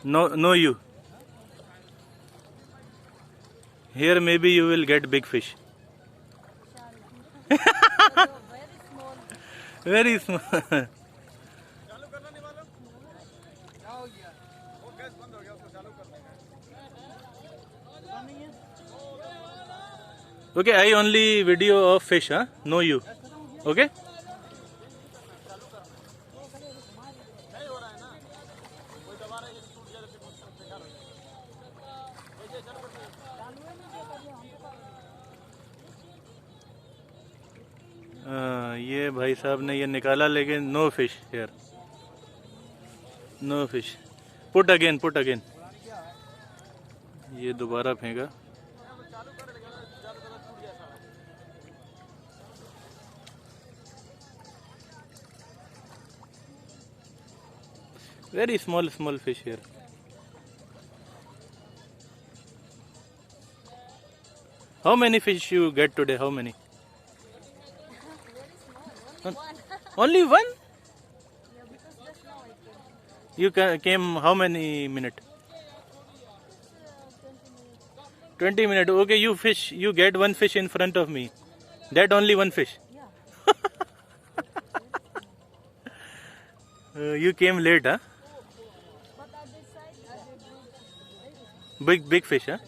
No you. Here maybe you will get big fish. Very small. Okay, I only video of fish, huh? No you. Okay? ये भाई साहब ने ये निकाला लेकिन no fish here. No fish. Put again. ये दोबारा फेंका. Very small fish here. How many fish you get today? How many? Only one? You came how many minutes? 20 minutes. Okay, you fish. You get one fish in front of me. That only one fish. You came late, huh? Big fish, huh?